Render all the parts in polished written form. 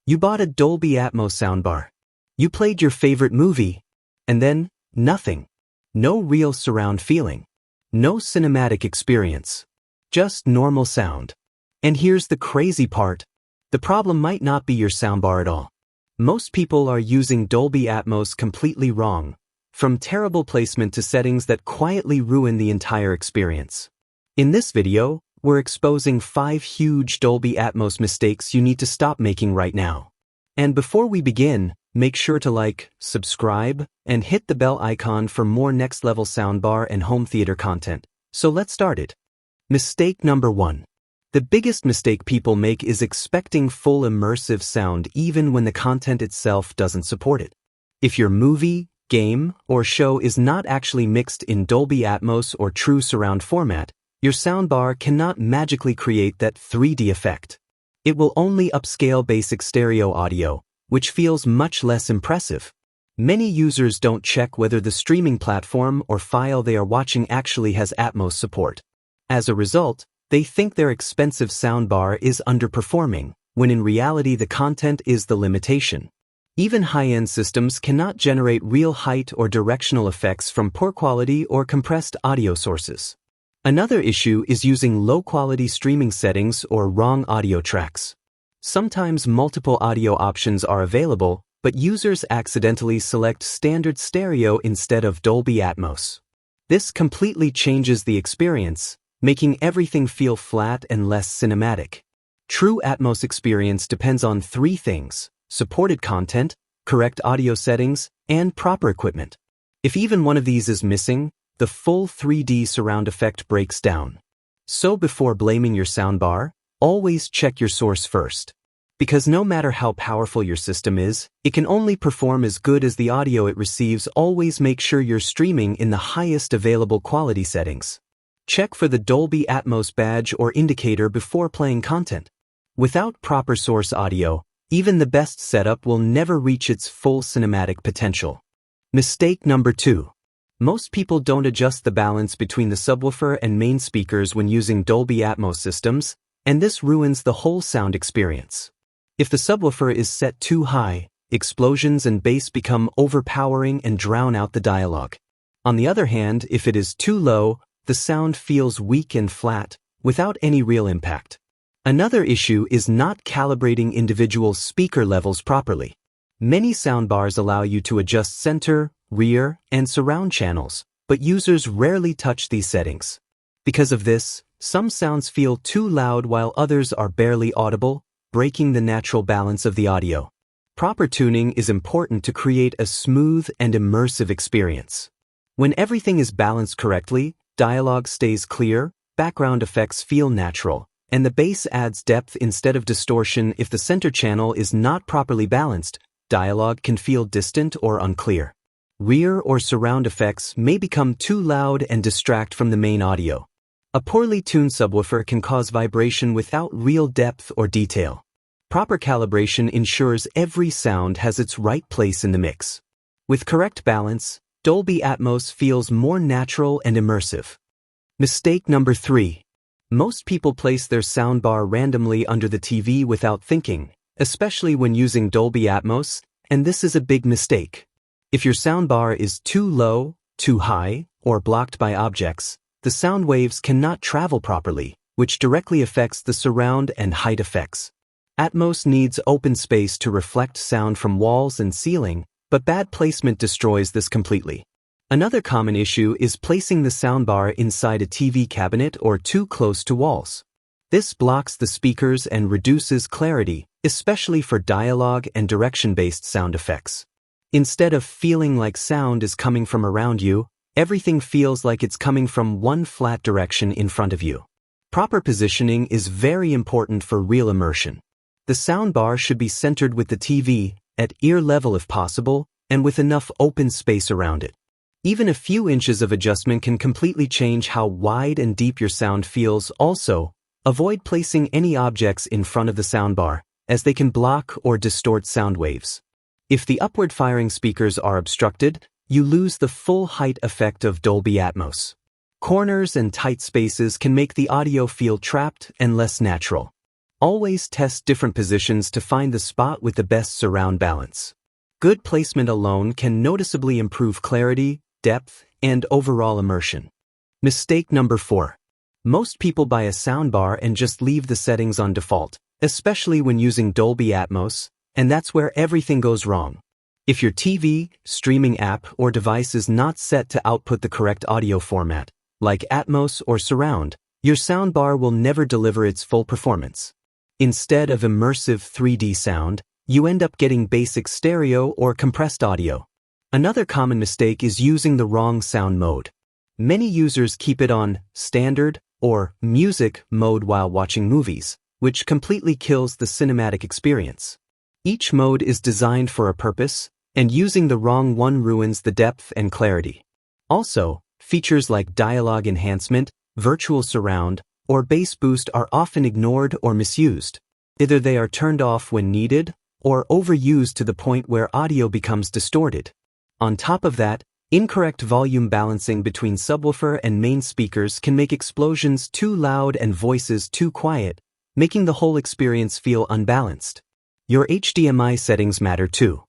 You bought a Dolby Atmos soundbar. You played your favorite movie. And then, nothing. No real surround feeling. No cinematic experience. Just normal sound. And here's the crazy part. The problem might not be your soundbar at all. Most people are using Dolby Atmos completely wrong, from terrible placement to settings that quietly ruin the entire experience. In this video, we're exposing 5 huge Dolby Atmos mistakes you need to stop making right now. And before we begin, make sure to like, subscribe, and hit the bell icon for more next-level soundbar and home theater content. So let's start it. Mistake number 1. The biggest mistake people make is expecting full immersive sound even when the content itself doesn't support it. If your movie, game, or show is not actually mixed in Dolby Atmos or true surround format, your soundbar cannot magically create that 3D effect. It will only upscale basic stereo audio, which feels much less impressive. Many users don't check whether the streaming platform or file they are watching actually has Atmos support. As a result, they think their expensive soundbar is underperforming, when in reality the content is the limitation. Even high-end systems cannot generate real height or directional effects from poor quality or compressed audio sources. Another issue is using low-quality streaming settings or wrong audio tracks. Sometimes multiple audio options are available, but users accidentally select standard stereo instead of Dolby Atmos. This completely changes the experience, making everything feel flat and less cinematic. True Atmos experience depends on 3 things: supported content, correct audio settings, and proper equipment. If even one of these is missing, the full 3D surround effect breaks down. So before blaming your soundbar, always check your source first. Because no matter how powerful your system is, it can only perform as good as the audio it receives. Always make sure you're streaming in the highest available quality settings. Check for the Dolby Atmos badge or indicator before playing content. Without proper source audio, even the best setup will never reach its full cinematic potential. Mistake number 2. Most people don't adjust the balance between the subwoofer and main speakers when using Dolby Atmos systems, and this ruins the whole sound experience. If the subwoofer is set too high, explosions and bass become overpowering and drown out the dialogue. On the other hand, if it is too low, the sound feels weak and flat, without any real impact. Another issue is not calibrating individual speaker levels properly. Many soundbars allow you to adjust center, rear, and surround channels, but users rarely touch these settings. Because of this, some sounds feel too loud while others are barely audible, breaking the natural balance of the audio. Proper tuning is important to create a smooth and immersive experience. When everything is balanced correctly, dialogue stays clear, background effects feel natural, and the bass adds depth instead of distortion. If the center channel is not properly balanced, dialogue can feel distant or unclear. Rear or surround effects may become too loud and distract from the main audio. A poorly tuned subwoofer can cause vibration without real depth or detail. Proper calibration ensures every sound has its right place in the mix. With correct balance, Dolby Atmos feels more natural and immersive. Mistake number 3. Most people place their soundbar randomly under the TV without thinking, especially when using Dolby Atmos, and this is a big mistake. If your soundbar is too low, too high, or blocked by objects, the sound waves cannot travel properly, which directly affects the surround and height effects. Atmos needs open space to reflect sound from walls and ceiling, but bad placement destroys this completely. Another common issue is placing the soundbar inside a TV cabinet or too close to walls. This blocks the speakers and reduces clarity, especially for dialogue and direction-based sound effects. Instead of feeling like sound is coming from around you, everything feels like it's coming from one flat direction in front of you. Proper positioning is very important for real immersion. The soundbar should be centered with the TV, at ear level if possible, and with enough open space around it. Even a few inches of adjustment can completely change how wide and deep your sound feels. Also, avoid placing any objects in front of the soundbar, as they can block or distort sound waves. If the upward-firing speakers are obstructed, you lose the full height effect of Dolby Atmos. Corners and tight spaces can make the audio feel trapped and less natural. Always test different positions to find the spot with the best surround balance. Good placement alone can noticeably improve clarity, depth, and overall immersion. Mistake number 4. Most people buy a soundbar and just leave the settings on default, especially when using Dolby Atmos, and that's where everything goes wrong. If your TV, streaming app, or device is not set to output the correct audio format, like Atmos or Surround, your soundbar will never deliver its full performance. Instead of immersive 3D sound, you end up getting basic stereo or compressed audio. Another common mistake is using the wrong sound mode. Many users keep it on standard or music mode while watching movies, which completely kills the cinematic experience. Each mode is designed for a purpose, and using the wrong one ruins the depth and clarity. Also, features like dialogue enhancement, virtual surround, or bass boost are often ignored or misused. Either they are turned off when needed, or overused to the point where audio becomes distorted. On top of that, incorrect volume balancing between subwoofer and main speakers can make explosions too loud and voices too quiet, making the whole experience feel unbalanced. Your HDMI settings matter too.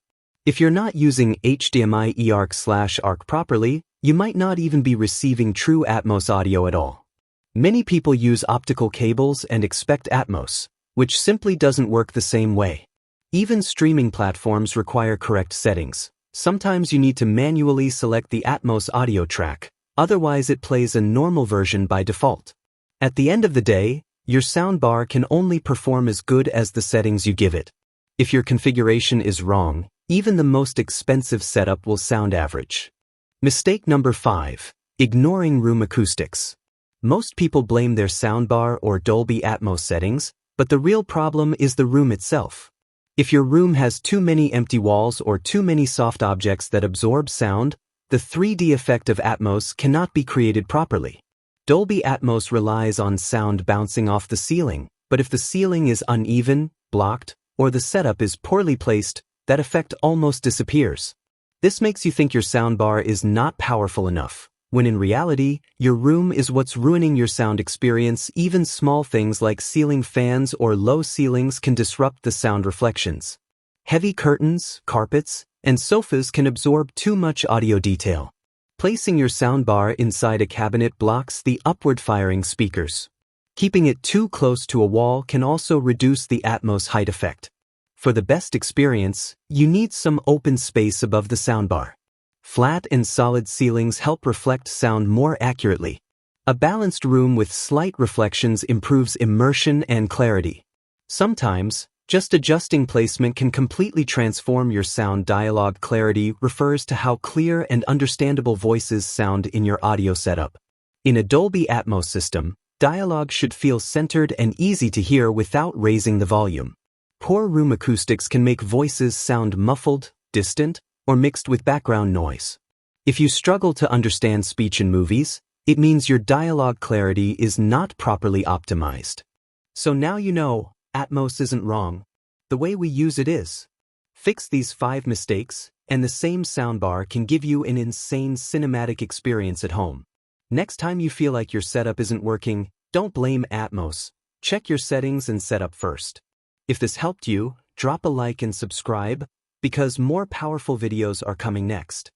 If you're not using HDMI eARC/ARC properly, you might not even be receiving true Atmos audio at all. Many people use optical cables and expect Atmos, which simply doesn't work the same way. Even streaming platforms require correct settings. Sometimes you need to manually select the Atmos audio track, otherwise it plays a normal version by default. At the end of the day, your soundbar can only perform as good as the settings you give it. If your configuration is wrong, even the most expensive setup will sound average. Mistake number 5. Ignoring room acoustics. Most people blame their soundbar or Dolby Atmos settings, but the real problem is the room itself. If your room has too many empty walls or too many soft objects that absorb sound, the 3D effect of Atmos cannot be created properly. Dolby Atmos relies on sound bouncing off the ceiling, but if the ceiling is uneven, blocked, or the setup is poorly placed, that effect almost disappears. This makes you think your soundbar is not powerful enough, when in reality, your room is what's ruining your sound experience. Even small things like ceiling fans or low ceilings can disrupt the sound reflections. Heavy curtains, carpets, and sofas can absorb too much audio detail. Placing your soundbar inside a cabinet blocks the upward-firing speakers. Keeping it too close to a wall can also reduce the Atmos height effect. For the best experience, you need some open space above the soundbar. Flat and solid ceilings help reflect sound more accurately. A balanced room with slight reflections improves immersion and clarity. Sometimes, just adjusting placement can completely transform your sound. Dialogue clarity refers to how clear and understandable voices sound in your audio setup. In a Dolby Atmos system, dialogue should feel centered and easy to hear without raising the volume. Poor room acoustics can make voices sound muffled, distant, or mixed with background noise. If you struggle to understand speech in movies, it means your dialogue clarity is not properly optimized. So now you know, Atmos isn't wrong. The way we use it is. Fix these 5 mistakes, and the same soundbar can give you an insane cinematic experience at home. Next time you feel like your setup isn't working, don't blame Atmos. Check your settings and setup first. If this helped you, drop a like and subscribe, because more powerful videos are coming next.